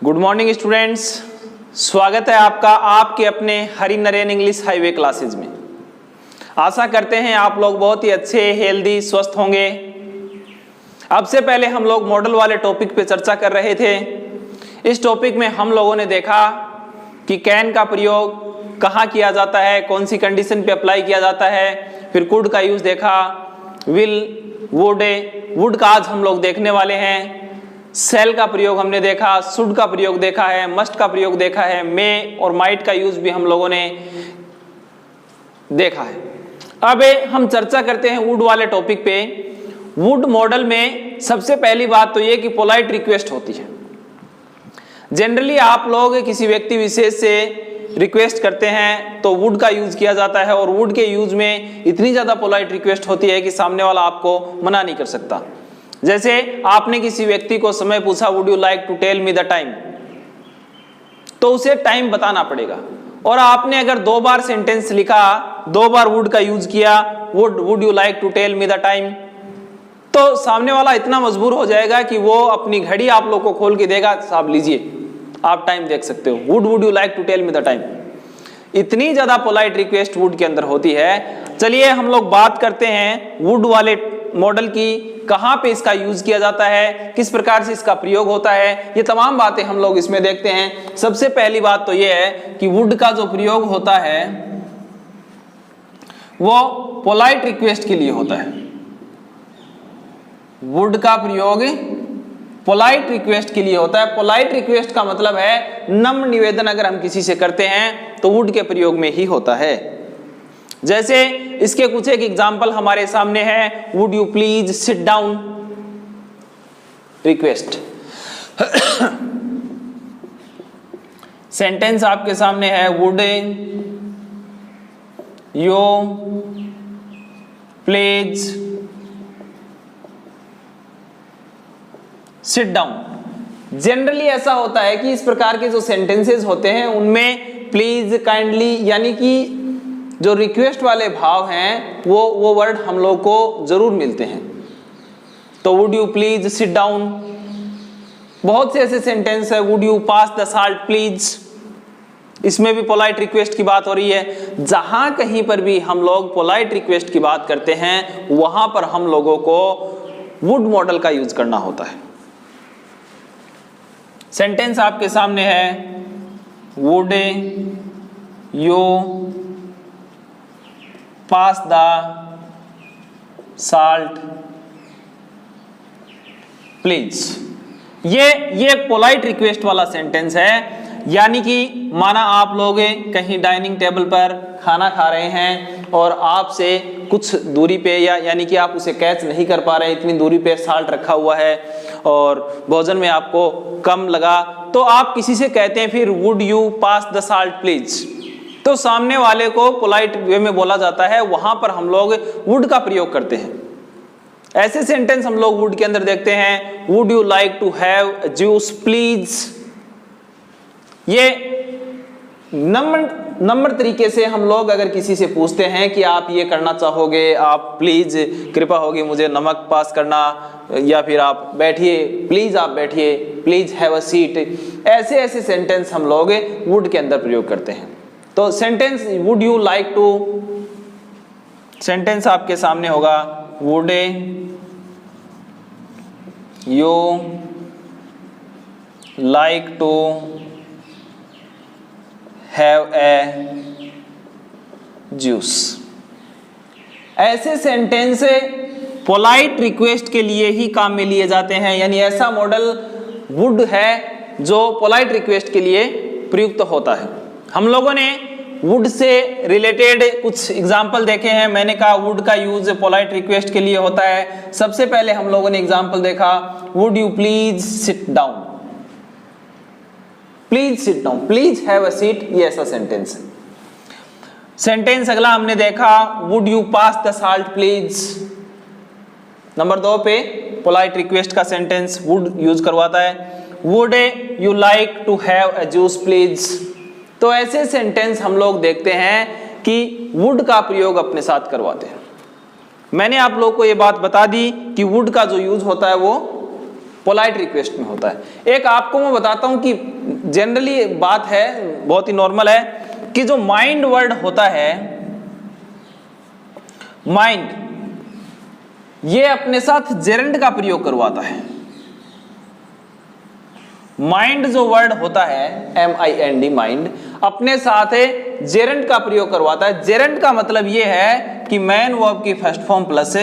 Good morning students, स्वागत है आपका आपके अपने हरी नरेन इंग्लिश हाईवे क्लासेज में। आशा करते हैं आप लोग बहुत ही अच्छे, हेल्दी, स्वस्थ होंगे। अब से पहले हम लोग मॉडल वाले टॉपिक पे चर्चा कर रहे थे। इस टॉपिक में हम लोगों ने देखा कि कैन का प्रयोग कहाँ किया जाता है, कौन सी कंडीशन पे अप्लाई किया जाता है। फिर कुड का यूज देखा, विल, वुड का आज हम लोग देखने वाले हैं। सेल का प्रयोग हमने देखा, शुड का प्रयोग देखा है, मस्ट का प्रयोग देखा है, मे और माइट का यूज भी हम लोगों ने देखा है। अब हम चर्चा करते हैं वुड वाले टॉपिक पे। वुड मॉडल में सबसे पहली बात तो ये कि पोलाइट रिक्वेस्ट होती है। जनरली आप लोग किसी व्यक्ति विशेष से रिक्वेस्ट करते हैं तो वुड का यूज किया जाता है, और वुड के यूज में इतनी ज्यादा पोलाइट रिक्वेस्ट होती है कि सामने वाला आपको मना नहीं कर सकता। जैसे आपने किसी व्यक्ति को समय पूछा, would you like to tell me the time, तो उसे टाइम बताना पड़ेगा। और आपने अगर 2 बार सेंटेंस लिखा, 2 बार वुड का यूज किया, would you like to tell me the time, तो सामने वाला इतना मजबूर हो जाएगा कि वो अपनी घड़ी आप लोग को खोल के देगा, साहब लीजिए आप टाइम देख सकते हो, would you like to tell me the time. इतनी ज्यादा पोलाइट रिक्वेस्ट वुड के अंदर होती है। चलिए हम लोग बात करते हैं वुड वाले मॉडल की, कहां पे इसका यूज किया जाता है, किस प्रकार से इसका प्रयोग होता है, ये तमाम बातें हम लोग इसमें देखते हैं। सबसे पहली बात तो ये है कि वुड का जो प्रयोग होता है वो पोलाइट रिक्वेस्ट के लिए होता है। वुड का प्रयोग पोलाइट रिक्वेस्ट के लिए होता है। पोलाइट रिक्वेस्ट का मतलब है नम्र निवेदन अगर हम किसी से करते हैं तो वुड के प्रयोग में ही होता है। जैसे इसके कुछ एक एग्जाम्पल हमारे सामने है, would you please sit down request. Sentence आपके सामने है, would you please sit down. Generally ऐसा होता है कि इस प्रकार के जो सेंटेंसेस होते हैं उनमें प्लीज, काइंडली यानी कि जो रिक्वेस्ट वाले भाव हैं वो वर्ड हम लोग को जरूर मिलते हैं। तो would you please sit down. बहुत से ऐसे सेंटेंस है, would you pass the salt please, इसमें भी पोलाइट रिक्वेस्ट की बात हो रही है। जहां कहीं पर भी हम लोग पोलाइट रिक्वेस्ट की बात करते हैं वहां पर हम लोगों को वुड मॉडल का यूज करना होता है। सेंटेंस आपके सामने है, would you pass the salt please. ये पोलाइट रिक्वेस्ट वाला सेंटेंस है। यानी कि माना आप लोग कहीं डाइनिंग टेबल पर खाना खा रहे हैं और आपसे कुछ दूरी पे यानी कि आप उसे कैच नहीं कर पा रहे, इतनी दूरी पे साल्ट रखा हुआ है और भोजन में आपको कम लगा, तो आप किसी से कहते हैं फिर would you pass the salt please. तो सामने वाले को पोलाइट वे में बोला जाता है, वहां पर हम लोग वुड का प्रयोग करते हैं। ऐसे सेंटेंस हम लोग वुड के अंदर देखते हैं, would you like to have juice please. ये नम्र तरीके से हम लोग अगर किसी से पूछते हैं कि आप ये करना चाहोगे, आप प्लीज कृपा होगी मुझे नमक पास करना, या फिर आप बैठिए प्लीज, आप बैठिए प्लीज हैव अ सीट। ऐसे सेंटेंस हम लोग वुड के अंदर प्रयोग करते हैं। तो sentence would you like to, sentence आपके सामने होगा, would you like to have a juice. ऐसे सेंटेंस पोलाइट रिक्वेस्ट के लिए ही काम में लिए जाते हैं। यानी ऐसा मॉडल वुड है जो पोलाइट रिक्वेस्ट के लिए प्रयुक्त होता है। हम लोगों ने वुड से रिलेटेड कुछ एग्जाम्पल देखे हैं। मैंने कहा वुड का यूज पोलाइट रिक्वेस्ट के लिए होता है। सबसे पहले हम लोगों ने एग्जाम्पल देखा, would you please sit down, please sit down, please have a seat, ये ऐसा सेंटेंस है। सेंटेंस अगला हमने देखा, would you pass the salt please. Number 2 पे पोलाइट रिक्वेस्ट का सेंटेंस वुड यूज करवाता है, would you like to have a juice please. तो ऐसे सेंटेंस हम लोग देखते हैं कि वुड का प्रयोग अपने साथ करवाते हैं। मैंने आप लोग को ये बात बता दी कि वुड का जो यूज होता है वो पोलाइट रिक्वेस्ट में होता है। एक आपको मैं बताता हूं कि जनरली बात है, बहुत ही नॉर्मल है, कि जो माइंड वर्ड होता है, माइंड, ये अपने साथ जेरेंड का प्रयोग करवाता है। माइंड जो वर्ड होता है MIND, माइंड, अपने साथ जेरेंड का प्रयोग करवाता है। जेरेंड का मतलब ये है कि मैन वर्ब की फर्स्ट फॉर्म प्लस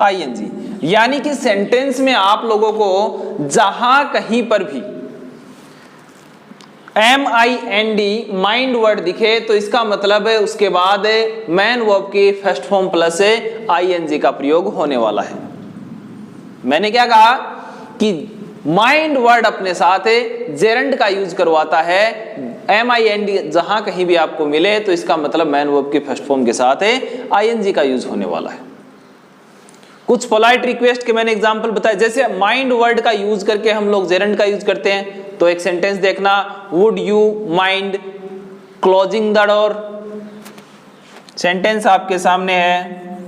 ING, यानी कि सेंटेंस में आप लोगों को जहां कहीं पर भी MIND माइंड वर्ड दिखे तो इसका मतलब है उसके बाद मैन वर्ब की फर्स्ट फॉर्म प्लस ING का प्रयोग होने वाला है। मैंने क्या कहा कि माइंड वर्ड अपने साथ जेरेंड का यूज करवाता है। MIND जहां कहीं भी आपको मिले तो इसका मतलब मैन वर्ब की फर्स्ट फॉर्म के साथ ING का यूज होने वाला है। कुछ पोलाइट रिक्वेस्ट के मैंने एग्जांपल बताए, जैसे माइंड वर्ड का यूज करके हम लोग जेरेंड का यूज करते हैं। तो एक सेंटेंस देखना, would you mind closing the door. Sentence आपके सामने है,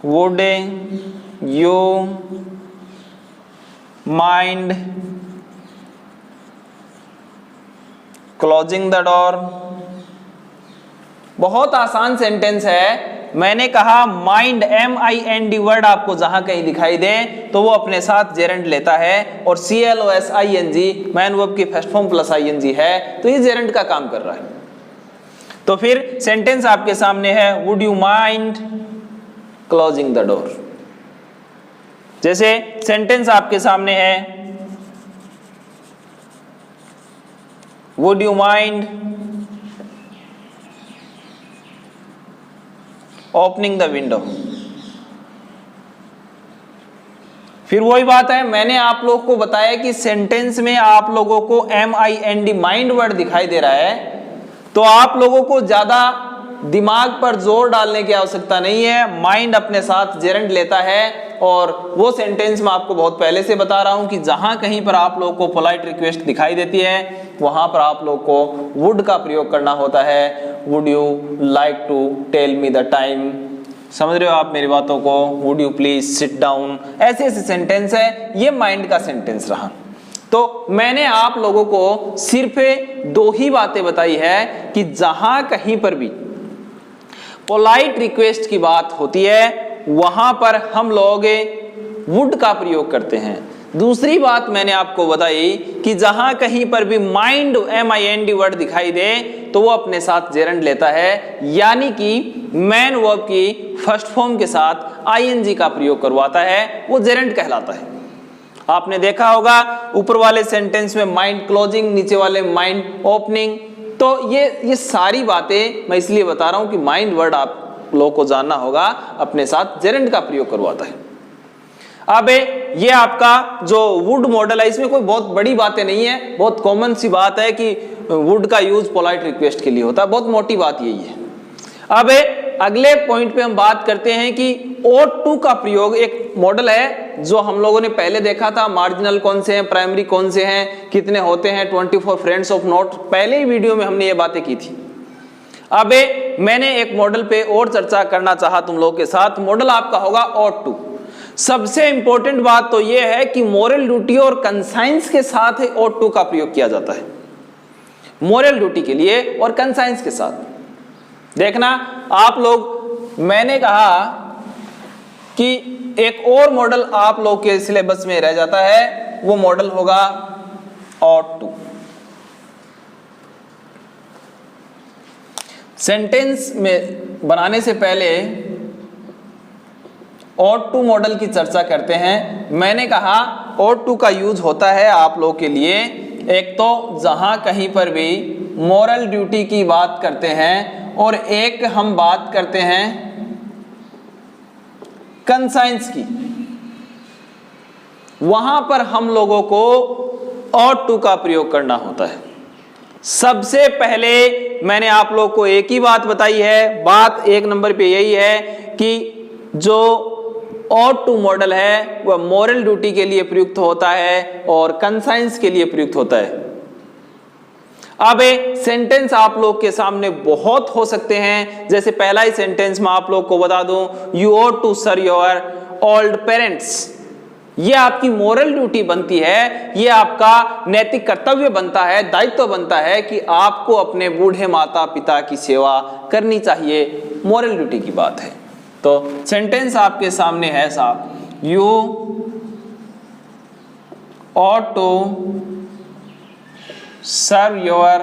would you mind closing the door. बहुत आसान सेंटेंस है। मैंने कहा माइंड MIND वर्ड आपको जहां कहीं दिखाई दे तो वो अपने साथ जेरेंड लेता है, और CLOSING मैन वर्ब की फर्स्ट फॉर्म प्लस ING है, तो ये जेरेंड का काम कर रहा है। तो फिर सेंटेंस आपके सामने है, would you mind closing the door. जैसे सेंटेंस आपके सामने है, would you mind opening the window. फिर वही बात है, मैंने आप लोग को बताया कि सेंटेंस में आप लोगों को MIND माइंड वर्ड दिखाई दे रहा है, तो आप लोगों को ज्यादा दिमाग पर जोर डालने की आवश्यकता नहीं है। माइंड अपने साथ जेरेंड लेता है, और वो सेंटेंस मैं आपको बहुत पहले से बता रहा हूं कि जहां कहीं पर आप लोगों को पोलाइट रिक्वेस्ट दिखाई देती है वहां पर आप लोग को वुड का प्रयोग करना होता है। Would you like to tell me the time, समझ रहे हो आप मेरी बातों को? Would you please sit down, ऐसे ऐसे सेंटेंस है, ये माइंड का सेंटेंस रहा। तो मैंने आप लोगों को सिर्फ 2 ही बातें बताई है कि जहां कहीं पर भी पोलाइट रिक्वेस्ट की बात होती है वहां पर हम लोग वुड का प्रयोग करते हैं। दूसरी बात मैंने आपको बताई कि जहां कहीं पर भी माइंड MIND वर्ड दिखाई दे तो वो अपने साथ जेरेंड लेता है, यानी कि मैन वर्ब की फर्स्ट फॉर्म के साथ ING का प्रयोग करवाता है, वो जेरेंड कहलाता है। आपने देखा होगा ऊपर वाले सेंटेंस में माइंड क्लोजिंग, नीचे वाले माइंड ओपनिंग। तो ये सारी बातें मैं इसलिए बता रहा हूं कि माइंड वर्ड आप लोगों को जानना होगा, अपने साथ जेरेंड का प्रयोग करवाता है। अब ये आपका जो वुड मॉडल है इसमें कोई बहुत बड़ी बातें नहीं है, बहुत कॉमन सी बात है कि वुड का यूज पोलाइट रिक्वेस्ट के लिए होता है, बहुत मोटी बात यही है। अब अगले पॉइंट पे हम बात करते हैं कि O2 का प्रयोग। एक मॉडल है जो हम लोगों ने पहले देखा था, मार्जिनल कौन से हैं, प्राइमरी कौन से हैं, कितने होते हैं, 24 फ्रेंड्स ऑफ नोट, पहले ही वीडियो में हमने ये बातें की थी। अब मैंने एक मॉडल पे और चर्चा करना चाहा तुम लोगों के साथ। मॉडल आपका होगा O2। सबसे इंपॉर्टेंट बात तो यह है कि मोरल ड्यूटी और कंसाइंस के साथ O2 का प्रयोग किया जाता है, मोरल ड्यूटी के लिए और कंसाइंस के साथ। देखना आप लोग, मैंने कहा कि एक और मॉडल आप लोग के सिलेबस में रह जाता है, वो मॉडल होगा O2। सेंटेंस में बनाने से पहले O2 मॉडल की चर्चा करते हैं। मैंने कहा O2 का यूज होता है आप लोगों के लिए, एक तो जहां कहीं पर भी मोरल ड्यूटी की बात करते हैं, और एक हम बात करते हैं कंसाइंस की, वहां पर हम लोगों को O2 का प्रयोग करना होता है। सबसे पहले मैंने आप लोग को एक ही बात बताई है, बात 1 नंबर पे यही है कि जो O2 मॉडल है वह मोरल ड्यूटी के लिए प्रयुक्त होता है और कंसाइंस के लिए प्रयुक्त होता है। अब सेंटेंस आप लोग के सामने बहुत हो सकते हैं, जैसे पहला ही सेंटेंस में आप लोग को बता दूं, you ought to serve your old parents। ये आपकी मोरल ड्यूटी बनती है, ये आपका नैतिक कर्तव्य बनता है, दायित्व बनता है कि आपको अपने बूढ़े माता पिता की सेवा करनी चाहिए। मोरल ड्यूटी की बात है। तो सेंटेंस आपके सामने है साहब, you ought to serve your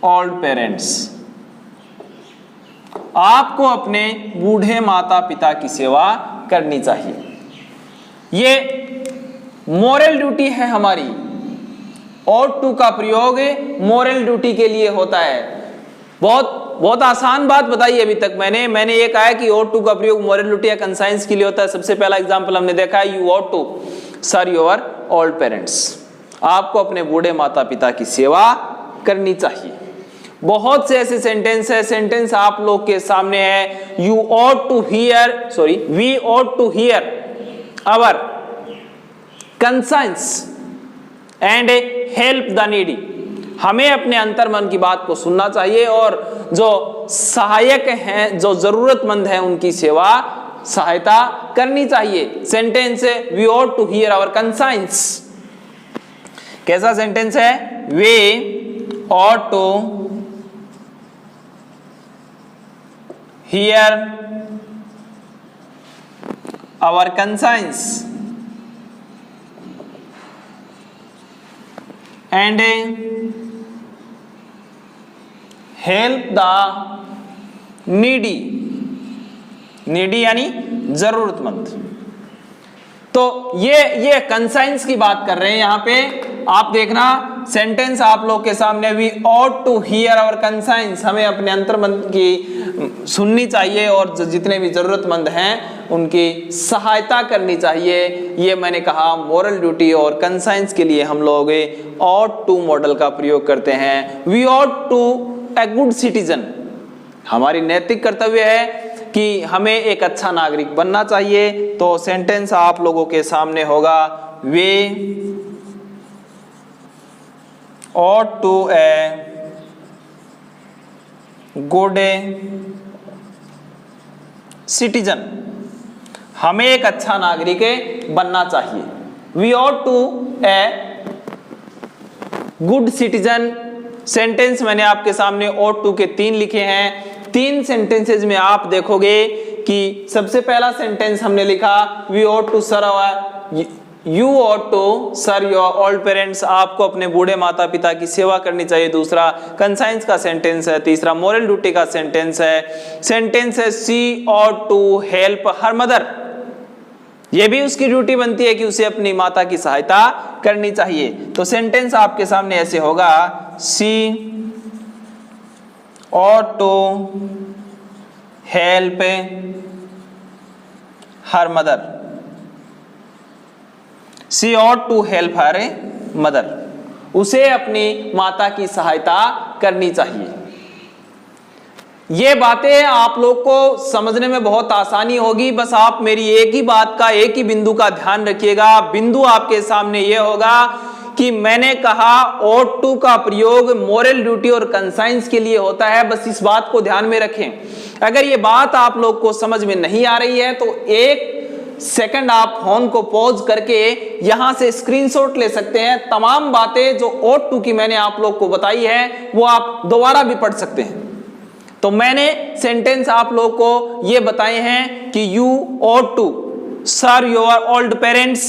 old parents। आपको अपने बूढ़े माता पिता की सेवा करनी चाहिए। ये मोरल ड्यूटी है हमारी। ought to का प्रयोग मोरल ड्यूटी के लिए होता है। बहुत आसान बात बताई अभी तक मैंने ये कहा है कि ought to का प्रयोग मोरल ड्यूटी या कंसाइंस के लिए होता है। सबसे पहला एग्जांपल हमने देखा है, you ought to serve your old parents। आपको अपने बूढ़े माता पिता की सेवा करनी चाहिए। बहुत से ऐसे सेंटेंस है, सेंटेंस आप लोग के सामने है, we ought to hear our conscience and help the needy। हमें अपने अंतर्मन की बात को सुनना चाहिए और जो सहायक हैं, जो जरूरतमंद हैं, उनकी सेवा सहायता करनी चाहिए। सेंटेंस है, we ought to hear our conscience। कैसा सेंटेंस है? We ought to hear our conscience and help the needy। Needy यानी जरूरतमंद। तो ये कंसाइंस की बात कर रहे हैं यहां पे। आप देखना सेंटेंस आप लोग के सामने, we ought to hear our conscience। हमें अपने अंतर्मन की सुननी चाहिए और जितने भी जरूरतमंद हैं उनकी सहायता करनी चाहिए। ये मैंने कहा मोरल ड्यूटी और कंसाइंस के लिए हम लोग ought to मॉडल का प्रयोग करते हैं। We ought to a good citizen। हमारी नैतिक कर्तव्य है कि हमें एक अच्छा नागरिक बनना चाहिए। तो सेंटेंस आप लोगों के सामने होगा, वे ought to a good citizen। हमें एक अच्छा नागरिक बनना चाहिए। We ought to a good citizen। Sentence मैंने आपके सामने ought to के 3 लिखे हैं। 3 सेंटेंसेस में आप देखोगे कि सबसे पहला सेंटेंस हमने लिखा, we ought to serve you ought to serve your old parents। आपको अपने बूढ़े माता पिता की सेवा करनी चाहिए। दूसरा कंसाइंस का सेंटेंस है। तीसरा मोरल ड्यूटी का सेंटेंस है। सेंटेंस है, she ought to help her mother। ये भी उसकी ड्यूटी बनती है कि उसे अपनी माता की सहायता करनी चाहिए। तो सेंटेंस आपके सामने ऐसे होगा, she ought to help her mother। She ought to help her mother। उसे अपनी माता की सहायता करनी चाहिए। ये बातें आप लोग को समझने में बहुत आसानी होगी। बस आप मेरी एक ही बात का, एक ही बिंदु का ध्यान रखिएगा। बिंदु आपके सामने ये होगा कि मैंने कहा ought to का प्रयोग मोरल ड्यूटी और कंसाइंस के लिए होता है। बस इस बात को ध्यान में रखें। अगर ये बात आप लोग को समझ में नहीं आ रही है तो 1 सेकंड आप फोन को पॉज करके यहां से स्क्रीनशॉट ले सकते हैं। तमाम बातें जो ought to की मैंने आप लोग को बताई है वो आप दोबारा भी पढ़ सकते हैं। तो मैंने सेंटेंस आप लोग को ये बताए हैं कि you ought to serve your old parents।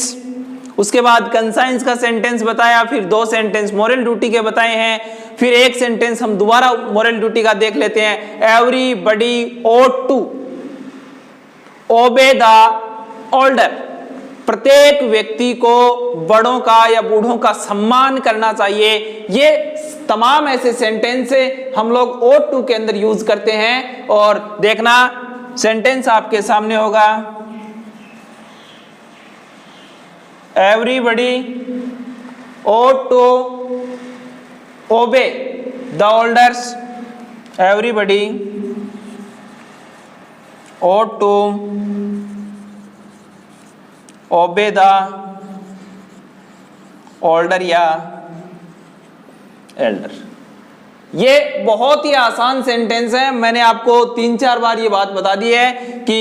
उसके बाद कंसाइंस का सेंटेंस बताया, फिर 2 सेंटेंस मोरल ड्यूटी के बताए हैं, फिर 1 सेंटेंस हम दोबारा मोरल ड्यूटी का देख लेते हैं। Everybody ought to obey the older। प्रत्येक व्यक्ति को बड़ों का या बूढ़ों का सम्मान करना चाहिए। ये तमाम ऐसे सेंटेंस हम लोग ought to के अंदर यूज करते हैं। और देखना सेंटेंस आपके सामने होगा, everybody ought to obey the elders। everybody ought to obey the older या elder। ये बहुत ही आसान सेंटेंस है। मैंने आपको 3-4 बार ये बात बता दी है कि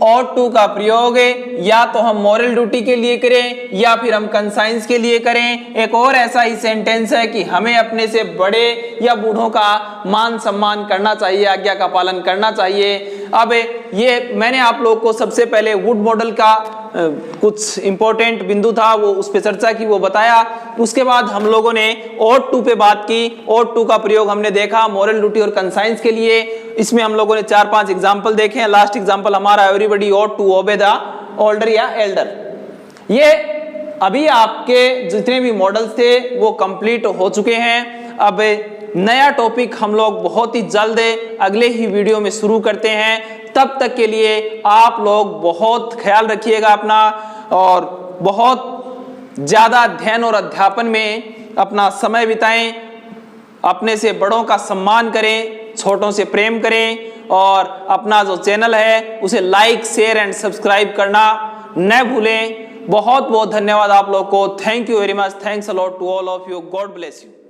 ought to का प्रयोग या तो हम moral duty के लिए करें या फिर हम conscience के लिए करें। एक और ऐसा ही सेंटेंस है कि हमें अपने से बड़े या बूढ़ों का मान सम्मान करना चाहिए, आज्ञा का पालन करना चाहिए। अब ये मैंने आप लोग को सबसे पहले वुड मॉडल का कुछ इंपॉर्टेंट बिंदु था वो उस पे चर्चा की, वो बताया। उसके बाद हम लोगों ने ought to पे बात की। ought to का प्रयोग हमने देखा मोरल ड्यूटी और कंसाइंस के लिए। इसमें हम लोगों ने 4-5 एग्जाम्पल देखे हैं। लास्ट एग्जाम्पल हमारा everybody ought to obey the older या एल्डर। ये अभी आपके जितने भी मॉडल्स थे वो कंप्लीट हो चुके हैं। अब नया टॉपिक हम लोग बहुत ही जल्द अगले ही वीडियो में शुरू करते हैं। तब तक के लिए आप लोग बहुत ख्याल रखिएगा अपना, और बहुत ज्यादा अध्ययन और अध्यापन में अपना समय बिताएं। अपने से बड़ों का सम्मान करें, छोटों से प्रेम करें, और अपना जो चैनल है उसे लाइक, शेयर एंड सब्सक्राइब करना न भूलें। बहुत बहुत धन्यवाद आप लोग को। Thank you very much. Thanks a lot to all of you. God bless you.